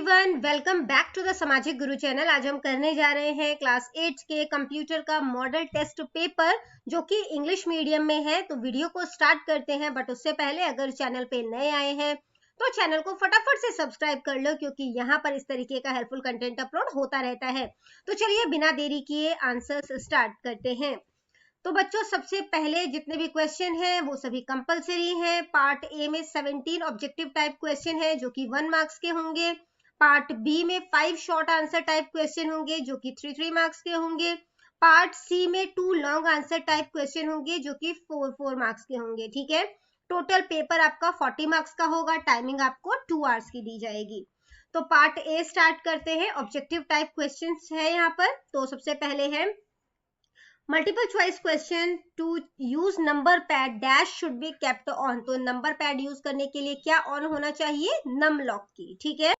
Everyone, welcome back to the Samajik Guru channel. आज हम करने जा रहे हैं क्लास 8 के कंप्यूटर का मॉडल टेस्ट पेपर जो कि इंग्लिश मीडियम में है। तो वीडियो को स्टार्ट करते हैं, बट उससे पहले अगर चैनल पे नए आए हैं तो चैनल को फटाफट से सब्सक्राइब कर लो, क्योंकि यहाँ पर इस तरीके का हेल्पफुल कंटेंट अपलोड होता रहता है। तो चलिए बिना देरी किए आंसर्स स्टार्ट करते हैं। तो बच्चों, सबसे पहले जितने भी क्वेश्चन हैं वो सभी कंपलसरी हैं। पार्ट ए में 17 ऑब्जेक्टिव टाइप क्वेश्चन है जो कि 1 मार्क्स के होंगे। पार्ट बी में 5 शॉर्ट आंसर टाइप क्वेश्चन होंगे जो कि 3 मार्क्स के होंगे। पार्ट सी में 2 लॉन्ग आंसर टाइप क्वेश्चन होंगे जो कि 4 मार्क्स के होंगे। ठीक है, टोटल पेपर आपका 40 मार्क्स का होगा। टाइमिंग आपको 2 आवर्स की दी जाएगी। तो पार्ट ए स्टार्ट करते हैं। ऑब्जेक्टिव टाइप क्वेश्चन है यहाँ पर। तो सबसे पहले है multiple choice question. To use number pad dash should be kept on. तो नंबर पैड यूज करने के लिए क्या ऑन होना चाहिए? नम लॉक की। ठीक है,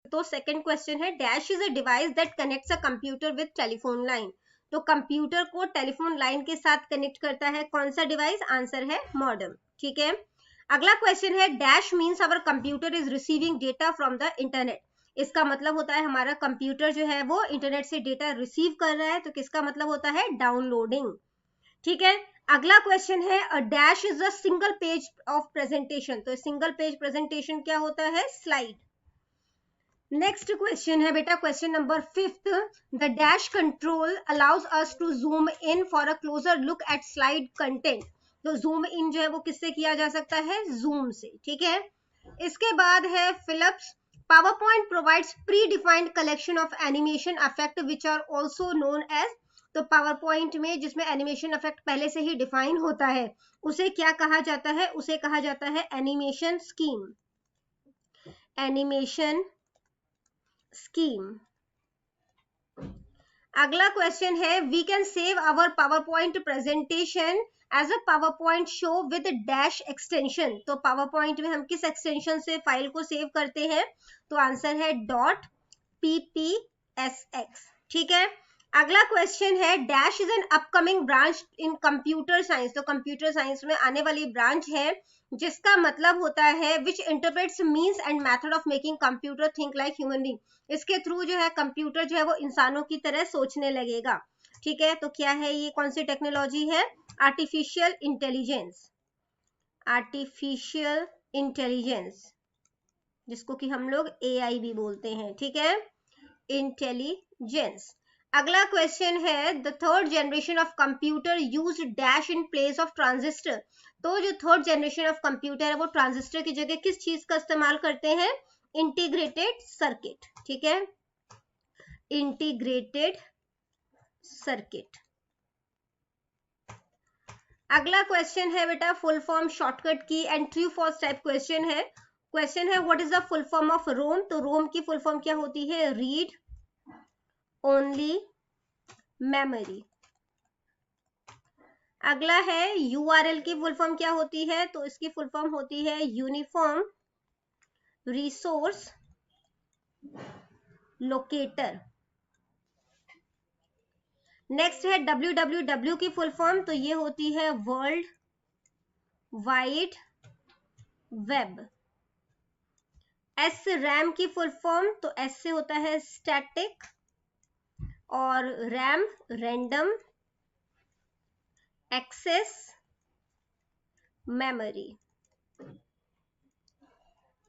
तो सेकंड क्वेश्चन है dash is a device that connects a computer with telephone line. तो कंप्यूटर को टेलीफोन लाइन के साथ कनेक्ट करता है कौन सा डिवाइस? आंसर है मॉडेम। ठीक है, अगला क्वेश्चन है dash means our computer is receiving data from the internet. इसका मतलब होता है हमारा कंप्यूटर जो है वो इंटरनेट से डेटा रिसीव कर रहा है। तो किसका मतलब होता है? डाउनलोडिंग। ठीक है, अगला क्वेश्चन है a dash is a single page of presentation. तो सिंगल पेज प्रेजेंटेशन क्या होता है? स्लाइड। नेक्स्ट क्वेश्चन है बेटा question number 5th। The dash control allows us to zoom in for a closer look at slide content. तो zoom in जो है वो किससे किया जा सकता है? जूम से। ठीक है, इसके बाद है Philips PowerPoint provides predefined collection of animation effect which are also known as। तो PowerPoint में जिसमें एनिमेशन इफेक्ट पहले से ही डिफाइन होता है उसे क्या कहा जाता है? उसे कहा जाता है एनिमेशन स्कीम। Animation scheme. अगला क्वेश्चन है we can save our PowerPoint presentation as a PowerPoint show with dash extension. तो PowerPoint में हम किस एक्सटेंशन से फाइल को सेव करते हैं? तो आंसर है .ppsx। ठीक है, अगला क्वेश्चन है dash is an upcoming branch in computer science. तो कंप्यूटर साइंस में आने वाली ब्रांच है जिसका मतलब होता है which interprets means and method of making computer think like human being. इसके थ्रू जो है कंप्यूटर जो है वो इंसानों की तरह सोचने लगेगा। ठीक है, तो क्या है ये? कौन सी टेक्नोलॉजी है? Artificial intelligence. आर्टिफिशियल इंटेलिजेंस, जिसको कि हम लोग AI भी बोलते हैं। ठीक है, इंटेलिजेंस। अगला क्वेश्चन है the third generation of computer use dash in place of transistor. तो जो थर्ड जनरेशन ऑफ कंप्यूटर है वो ट्रांजिस्टर की जगह किस चीज का इस्तेमाल करते हैं? Integrated circuit. ठीक है, इंटीग्रेटेड सर्किट। अगला क्वेश्चन है बेटा full form shortcut key and true false type question है। क्वेश्चन है what is the full form of ROM. तो रोम की फुल फॉर्म क्या होती है? Read only memory. अगला है URL की फुल फॉर्म क्या होती है? तो इसकी फुल फॉर्म होती है यूनिफॉर्म रिसोर्स लोकेटर। नेक्स्ट है www की फुल फॉर्म। तो ये होती है वर्ल्ड वाइड वेब। SRAM की फुल फॉर्म। तो S से होता है स्टैटिक और RAM रैंडम एक्सेस मेमोरी।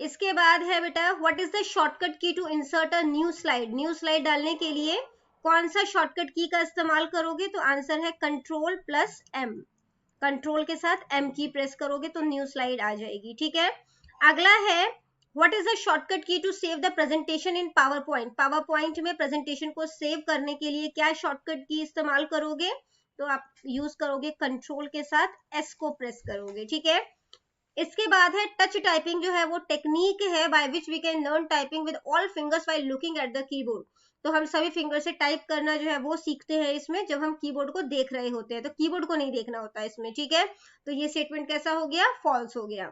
इसके बाद है बेटा what is the shortcut key to insert a new slide. New slide डालने के लिए कौन सा शॉर्टकट की का इस्तेमाल करोगे? तो आंसर है Ctrl+M। कंट्रोल के साथ M की प्रेस करोगे तो न्यू स्लाइड आ जाएगी। ठीक है, अगला है what is the shortcut key to save the presentation in PowerPoint। PowerPoint में प्रेजेंटेशन को सेव करने के लिए क्या शॉर्टकट की इस्तेमाल करोगे? तो आप यूज करोगे कंट्रोल के साथ S को प्रेस करोगे। ठीक है, इसके बाद है टच टाइपिंग जो है वो टेक्निक है by which we can learn typing with all fingers while looking at the keyboard. तो हम सभी फिंगर से टाइप करना जो है वो सीखते हैं इसमें जब हम कीबोर्ड को देख रहे होते हैं। तो कीबोर्ड को नहीं देखना होता है इसमें। ठीक है, तो ये स्टेटमेंट कैसा हो गया? फॉल्स हो गया।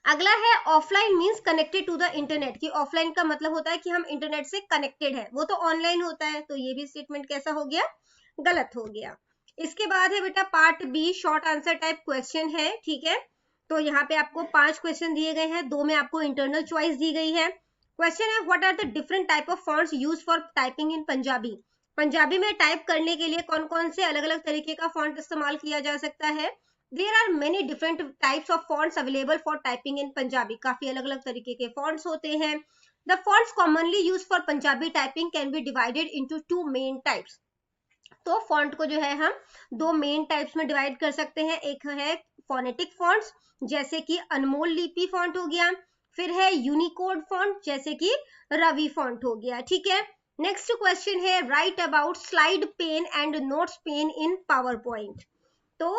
अगला है offline means connected to the internet. की ऑफलाइन का मतलब होता है कि हम इंटरनेट से कनेक्टेड है, वो तो ऑनलाइन होता है। तो ये भी स्टेटमेंट कैसा हो गया? गलत हो गया। इसके बाद है बेटा part B short answer type question है। ठीक है, तो यहाँ पे आपको 5 क्वेश्चन दिए गए हैं, 2 में आपको इंटरनल चॉइस दी गई है। क्वेश्चन है what are the different type of fonts use for typing in Punjabi. Punjabi में टाइप करने के लिए कौन कौन से अलग अलग तरीके का फॉन्ट इस्तेमाल किया जा सकता है। There are many different types of fonts available for typing in Punjabi. काफी अलग अलग तरीके के फॉन्ट्स होते हैं। The fonts commonly use for Punjabi typing can be divided into two main types. तो फॉन्ट को जो है हम दो मेन टाइप्स में डिवाइड कर सकते हैं। एक है फोनेटिक फॉन्ट्स जैसे कि अनमोल लिपि फॉन्ट हो गया, फिर है यूनिकोड फॉन्ट जैसे कि रवि फॉन्ट हो गया। ठीक है, नेक्स्ट क्वेश्चन है write about slide pane and notes pane in PowerPoint. तो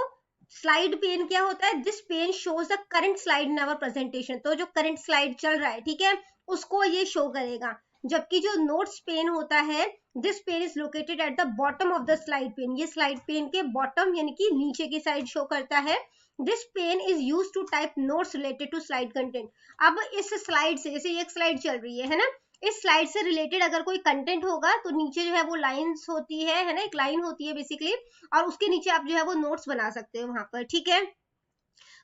स्लाइड पेन क्या होता है, this pane shows the current slide in our presentation. तो जो करंट स्लाइड चल रहा है, ठीक है, उसको ये शो करेगा। जबकि जो नोट्स पेन होता है, this pane is located at the bottom of the slide pane. ये स्लाइड पेन के बॉटम यानी कि नीचे की साइड शो करता है। This pane is use to type notes related to slide content. अब इस स्लाइड से, जैसे एक स्लाइड चल रही है ना, इस स्लाइड से रिलेटेड अगर कोई कंटेंट होगा तो नीचे जो है वो लाइंस होती है ना, एक लाइन होती है बेसिकली, और उसके नीचे आप जो है वो नोट्स बना सकते हो वहां पर। ठीक है,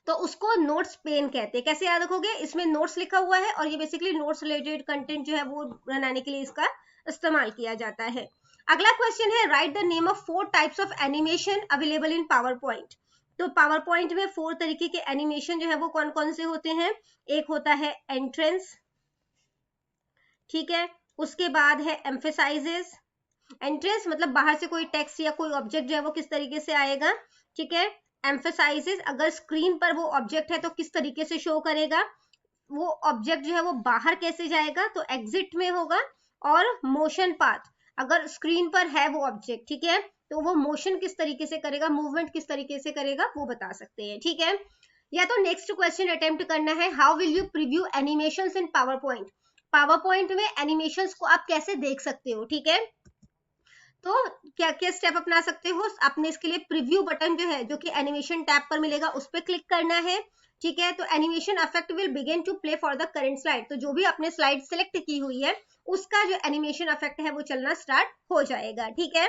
तो उसको नोट्स पेन कहते हैं। कैसे याद रखोगे, इसमें नोट्स लिखा हुआ है और ये बेसिकली नोट्स रिलेटेड कंटेंट जो है वो बनाने के लिए इसका इस्तेमाल किया जाता है। अगला क्वेश्चन है right the name of 4 types of animation available in PowerPoint. तो पावर पॉइंट में 4 तरीके के एनिमेशन जो है वो कौन कौन से होते हैं। एक होता है एंट्रेंस, ठीक है, उसके बाद है एम्फेसाइजेस। एंट्रेंस मतलब बाहर से कोई टेक्स्ट या कोई ऑब्जेक्ट जो है वो किस तरीके से आएगा। ठीक है, एम्फेसाइजेस अगर स्क्रीन पर वो ऑब्जेक्ट है तो किस तरीके से शो करेगा, वो ऑब्जेक्ट जो है वो बाहर कैसे जाएगा, तो एग्जिट में होगा। और मोशन पाथ, अगर स्क्रीन पर है वो ऑब्जेक्ट, ठीक है, तो वो मोशन किस तरीके से करेगा, मूवमेंट किस तरीके से करेगा, वो बता सकते हैं। ठीक है, या तो नेक्स्ट क्वेश्चन अटेम्प्ट करना है how will you preview animations in power point. Power point में एनिमेशंस को आप कैसे देख सकते हो। ठीक है, तो क्या क्या स्टेप अपना सकते हो, आपने इसके लिए प्रीव्यू बटन जो है, जो कि एनिमेशन टैब पर मिलेगा, उस पर क्लिक करना है। ठीक है, तो animation effect will begin to play for the current slide. तो जो भी आपने स्लाइड सेलेक्ट की हुई है उसका जो एनिमेशन इफेक्ट है वो चलना स्टार्ट हो जाएगा। ठीक है,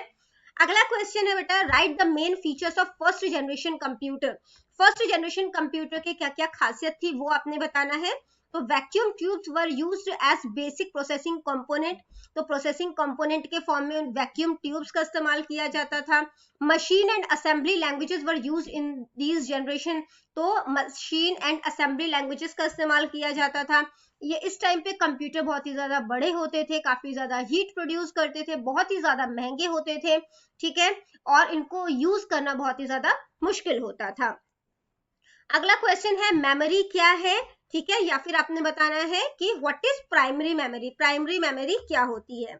अगला क्वेश्चन है बेटा right the main features of first generation computer. First generation computer के क्या क्या खासियत थी वो आपने बताना है। तो vacuum tubes were used as basic processing component. तो प्रोसेसिंग कंपोनेंट के फॉर्म में वैक्यूम ट्यूब्स का इस्तेमाल किया जाता था। Machine and assembly languages were used in this generation. तो मशीन एंड असेंबली लैंग्वेजेस का इस्तेमाल किया जाता था। ये इस टाइम पे कंप्यूटर बहुत ही ज्यादा बड़े होते थे, काफी ज्यादा हीट प्रोड्यूस करते थे, बहुत ही ज्यादा महंगे होते थे। ठीक है, और इनको यूज करना बहुत ही ज्यादा मुश्किल होता था। अगला क्वेश्चन है मेमोरी क्या है। ठीक है, या फिर आपने बताना है कि what is primary memory. Primary memory क्या होती है।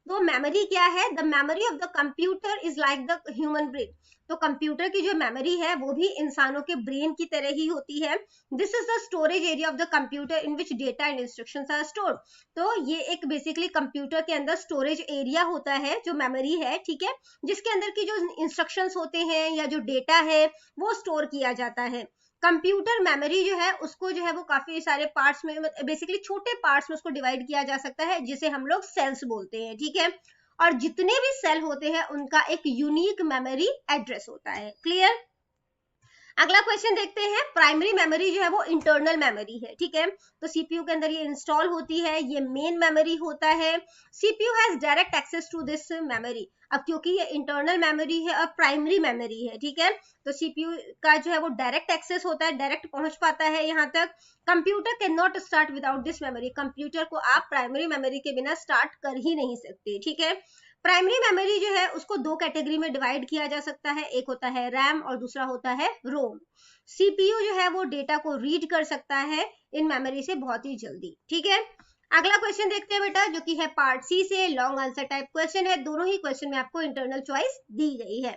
तो मेमोरी क्या है, the memory of the computer is like the human brain. तो कंप्यूटर की जो मेमोरी है वो भी इंसानों के ब्रेन की तरह ही होती है। This is the storage area of the computer in which data and instructions are stored. तो ये एक बेसिकली कंप्यूटर के अंदर स्टोरेज एरिया होता है, जो मेमोरी है, ठीक है, जिसके अंदर की जो इंस्ट्रक्शंस होते हैं या जो डेटा है वो स्टोर किया जाता है। कंप्यूटर मेमोरी जो है उसको जो है वो काफी सारे पार्ट्स में, बेसिकली छोटे पार्ट्स में उसको डिवाइड किया जा सकता है, जिसे हम लोग सेल्स बोलते हैं। ठीक है, और जितने भी सेल होते हैं उनका एक यूनिक मेमोरी एड्रेस होता है। क्लियर। अगला क्वेश्चन देखते हैं, प्राइमरी मेमोरी जो है वो इंटरनल मेमोरी है। ठीक है, तो सीपीयू के अंदर ये इंस्टॉल होती है, ये मेन मेमोरी होता है। CPU has direct access to this memory. अब क्योंकि ये इंटरनल मेमोरी है और प्राइमरी मेमोरी है, ठीक है, तो सीपीयू का जो है वो डायरेक्ट एक्सेस होता है, डायरेक्ट पहुंच पाता है यहाँ तक। Computer can not start without this memory. Computer को आप प्राइमरी मेमोरी के बिना स्टार्ट कर ही नहीं सकते। ठीक है, प्राइमरी मेमोरी जो है उसको दो कैटेगरी में डिवाइड किया जा सकता है, एक होता है रैम और दूसरा होता है रोम। सीपीयू जो है वो डेटा को रीड कर सकता है इन मेमोरी से बहुत ही जल्दी। ठीक है, अगला क्वेश्चन देखते हैं बेटा, जो कि है पार्ट सी से, लॉन्ग आंसर टाइप क्वेश्चन है। दोनों ही क्वेश्चन में आपको इंटरनल चॉइस दी गई है।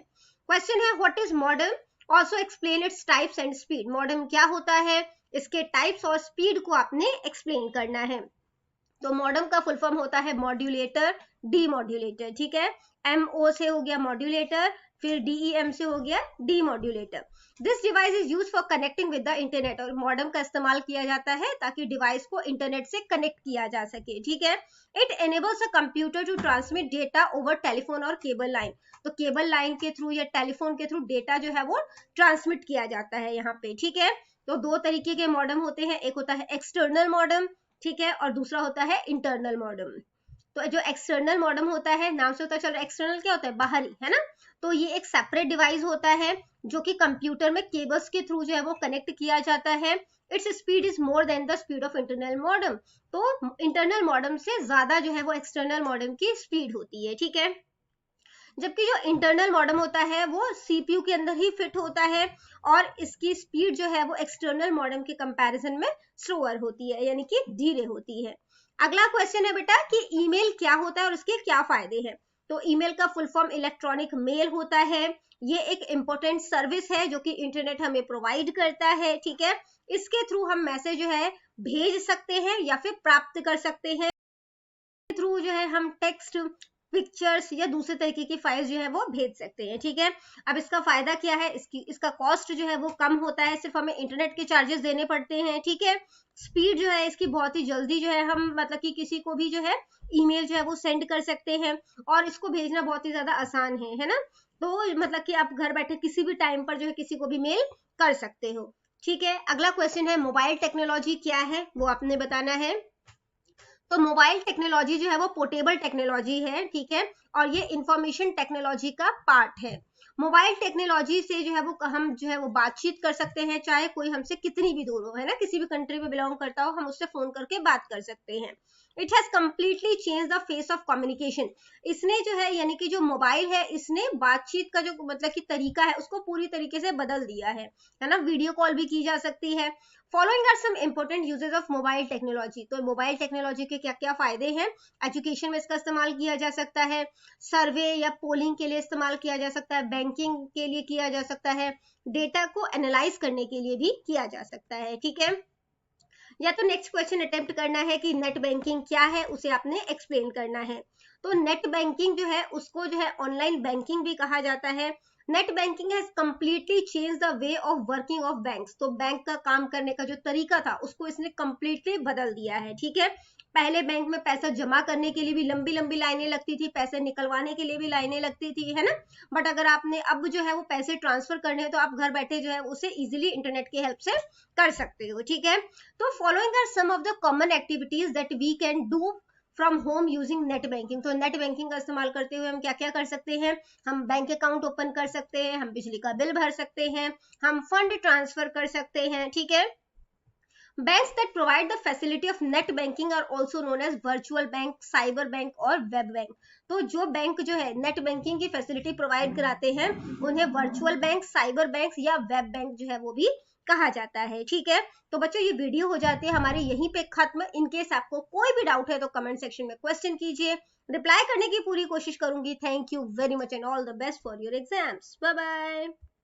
क्वेश्चन है what is modem, also explain its types and speed. Modem क्या होता है, इसके टाइप्स और स्पीड को आपने एक्सप्लेन करना है। तो मॉडेम का फुल फॉर्म होता है मॉड्यूलेटर, डीमॉड्यूलेटर। ठीक है, एमओ से हो गया मॉड्यूलेटर, फिर डीईएम से हो गया demodulator. This device is used for connecting with the internet. और मॉडेम का इस्तेमाल किया जाता है ताकि डिवाइस को इंटरनेट से कनेक्ट किया जा सके। ठीक है, it enables a computer to transmit data over telephone और केबल लाइन। तो केबल लाइन के थ्रू या टेलीफोन के थ्रू डेटा जो है वो ट्रांसमिट किया जाता है यहाँ पे। ठीक है, तो दो तरीके के मॉडेम होते हैं, एक होता है एक्सटर्नल मॉडेम ठीक है, और दूसरा होता है इंटरनल मॉडेम। तो जो एक्सटर्नल मॉडेम होता है, नाम से होता है, चलो एक्सटर्नल क्या होता है, बाहरी, है ना। तो ये एक सेपरेट डिवाइस होता है जो कि कंप्यूटर में केबल्स के थ्रू जो है वो कनेक्ट किया जाता है। Its speed is more than the speed of internal modem. तो इंटरनल मॉडेम से ज्यादा जो है वो एक्सटर्नल मॉडेम की स्पीड होती है, ठीक है। जबकि जो इंटरनल मॉडेम होता है वो सीपीयू के अंदर ही फिट होता है और इसकी स्पीड जो है वो एक्सटर्नल मॉडेम के कंपैरिजन में स्लोअर होती है, यानी कि धीरे होती है। अगला क्वेश्चन है बेटा कि ईमेल क्या होता है और उसके क्या फायदे हैं। तो ईमेल का फुल फॉर्म इलेक्ट्रॉनिक मेल होता है। ये एक इंपॉर्टेंट सर्विस है जो कि इंटरनेट हमें प्रोवाइड करता है, ठीक है। इसके थ्रू हम मैसेज जो है भेज सकते हैं या फिर प्राप्त कर सकते हैं। थ्रू जो है हम टेक्स्ट, पिक्चर्स या दूसरे तरीके की फाइल्स जो है वो भेज सकते हैं, ठीक है। अब इसका फायदा क्या है, इसका कॉस्ट जो है वो कम होता है, सिर्फ हमें इंटरनेट के चार्जेस देने पड़ते हैं, ठीक है। स्पीड जो है इसकी बहुत ही जल्दी जो है हम मतलब कि किसी को भी जो है ईमेल जो है वो सेंड कर सकते हैं और इसको भेजना बहुत ही ज्यादा आसान है ना। तो मतलब कि आप घर बैठे किसी भी टाइम पर जो है किसी को भी मेल कर सकते हो, ठीक है। अगला क्वेश्चन है मोबाइल टेक्नोलॉजी क्या है, वो आपने बताना है। तो मोबाइल टेक्नोलॉजी जो है वो पोर्टेबल टेक्नोलॉजी है, ठीक है, और ये इंफॉर्मेशन टेक्नोलॉजी का पार्ट है। मोबाइल टेक्नोलॉजी से जो है वो हम जो है वो बातचीत कर सकते हैं, चाहे कोई हमसे कितनी भी दूर हो, है ना, किसी भी कंट्री में बिलोंग करता हो, हम उससे फोन करके बात कर सकते हैं। It has completely change the face of communication. इसने जो है यानी कि जो मोबाइल है इसने बातचीत का जो मतलब कि तरीका है उसको पूरी तरीके से बदल दिया है ना। वीडियो कॉल भी की जा सकती है। Following are some important uses of mobile technology. तो मोबाइल टेक्नोलॉजी के क्या क्या फायदे हैं। एजुकेशन में इसका इस्तेमाल किया जा सकता है, सर्वे या पोलिंग के लिए इस्तेमाल किया जा सकता है, बैंकिंग के लिए किया जा सकता है, डेटा को एनालाइज करने के लिए भी किया जा सकता है, ठीक है। या तो नेक्स्ट क्वेश्चन अटेम्प्ट करना है कि नेट बैंकिंग क्या है, उसे आपने एक्सप्लेन करना है। तो नेट बैंकिंग जो है उसको जो है ऑनलाइन बैंकिंग भी कहा जाता है। Net banking has completely change the way of working of banks. तो बैंक का काम करने का जो तरीका था उसको इसने कंप्लीटली बदल दिया है, ठीक है। पहले बैंक में पैसा जमा करने के लिए भी लंबी लंबी लाइनें लगती थी, पैसे निकलवाने के लिए भी लाइनें लगती थी, है ना। बट अगर आपने अब जो है वो पैसे ट्रांसफर करने हैं तो आप घर बैठे जो है उसे इजिली इंटरनेट की हेल्प से कर सकते हो, ठीक है। तो following are some of the common activities that we can do from home using net banking. तो नेट बैंकिंग का इस्तेमाल करते हुए हम क्या क्या कर सकते हैं। हम बैंक अकाउंट ओपन कर सकते हैं, हम बिजली का बिल भर सकते हैं, हम फंड ट्रांसफर कर सकते हैं, ठीक है। Banks that provide the facility of net banking are also known as virtual bank, cyber bank और web bank। तो जो बैंक जो है नेट बैंकिंग की फैसिलिटी प्रोवाइड कराते हैं उन्हें वर्चुअल बैंक, साइबर बैंक या वेब बैंक जो है वो भी कहा जाता है, ठीक है। तो बच्चों ये वीडियो हो जाती है हमारी यहीं पे खत्म। इनकेस आपको कोई भी डाउट है तो कमेंट सेक्शन में क्वेश्चन कीजिए, रिप्लाई करने की पूरी कोशिश करूंगी। Thank you very much and all the best for your exams. Bye bye.